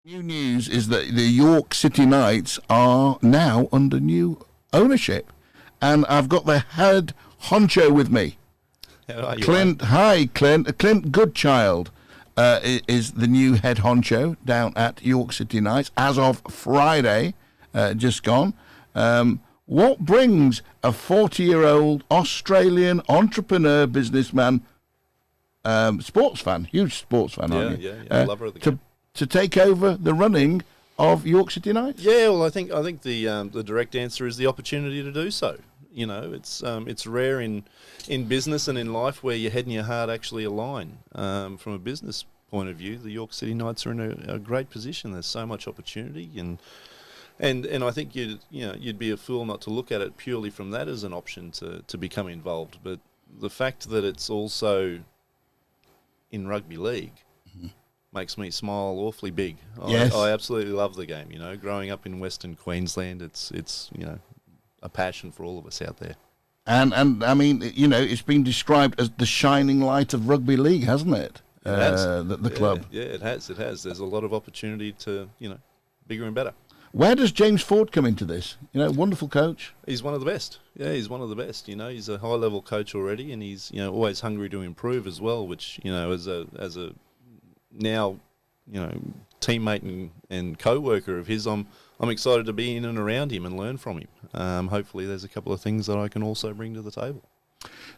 New news is that the York City Knights are now under new ownership, and I've got the head honcho with me. How are you, Clint, mate? hi, Clint. Clint Goodchild is the new head honcho down at York City Knights as of Friday, just gone. What brings a 40-year-old Australian entrepreneur, businessman, sports fan, huge sports fan, aren't you? Yeah, lover of the game. To take over the running of York City Knights? Yeah, well, I think the direct answer is the opportunity to do so. You know, it's rare in business and in life where your head and your heart actually align. From a business point of view, the York City Knights are in a great position. There's so much opportunity, and I think you'd be a fool not to look at it purely from that as an option to become involved. But the fact that it's also in rugby league makes me smile awfully big. Yes. I absolutely love the game. You know, growing up in Western Queensland, it's a passion for all of us out there. And I mean, it's been described as the shining light of rugby league, hasn't it? It has. The club. Yeah, it has. There's a lot of opportunity to, bigger and better. Where does James Ford come into this? Wonderful coach. He's one of the best. Yeah, he's one of the best. He's a high-level coach already, and he's always hungry to improve as well. Which as a now teammate and co-worker of his, I'm excited to be in and around him and learn from him. Hopefully, there's a couple of things that I can also bring to the table.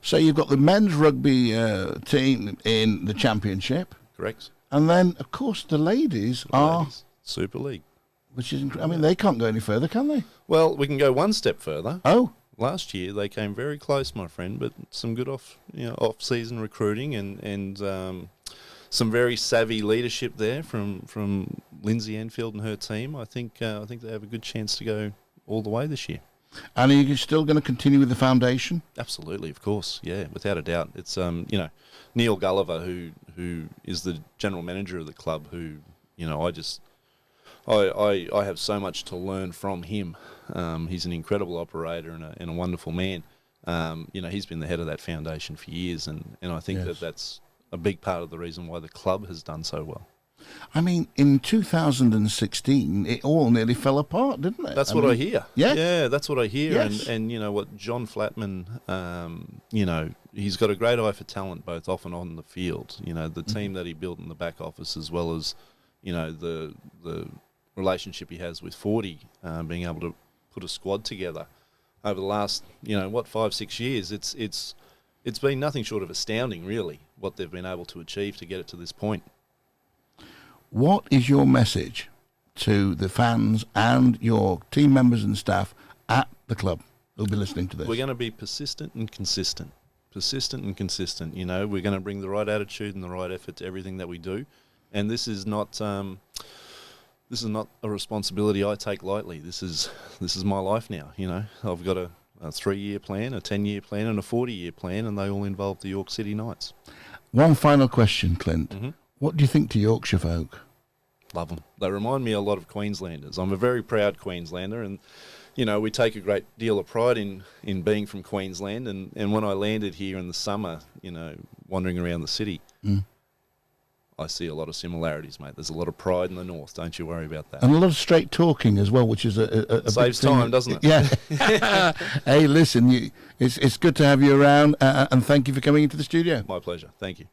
So you've got the men's rugby team in the championship, Correct. and then of course the ladies are Super League. which is they can't go any further, can they? Well, we can go one step further. Oh. Last year they came very close, my friend, but some good off-season recruiting and some very savvy leadership there from Lindsay Enfield and her team. I think they have a good chance to go all the way this year. And are you still going to continue with the foundation? Absolutely, of course, yeah, without a doubt. It's Neil Gulliver, who is the general manager of the club, who I have so much to learn from him. He's an incredible operator and a wonderful man. He's been the head of that foundation for years, and I think that's a big part of the reason why the club has done so well. I mean, in 2016, it all nearly fell apart, didn't it? That's what I hear. Yeah, that's what I hear. Yes. And what John Flatman, he's got a great eye for talent, both off and on the field. The team that he built in the back office, as well as the relationship he has with 40, being able to put a squad together over the last 5-6 years. It's been nothing short of astounding, really, what they've been able to achieve to get it to this point. What is your message to the fans and your team members and staff at the club who'll be listening to this? We're going to be persistent and consistent. We're going to bring the right attitude and the right effort to everything that we do. And this is not a responsibility I take lightly. This is my life now. I've got a 3-year plan, a 10-year plan, and a 40-year plan, and they all involve the York City Knights. One final question, Clint. Mm-hmm. What do you think to Yorkshire folk? Love them. They remind me a lot of Queenslanders. I'm a very proud Queenslander, and we take a great deal of pride in being from Queensland. And when I landed here in the summer, wandering around the city, I see a lot of similarities, mate. There's a lot of pride in the north. Don't you worry about that. And a lot of straight talking as well, which is a saves big thing. time, doesn't it? Yeah. Hey, listen, it's good to have you around, and thank you for coming into the studio. My pleasure. Thank you.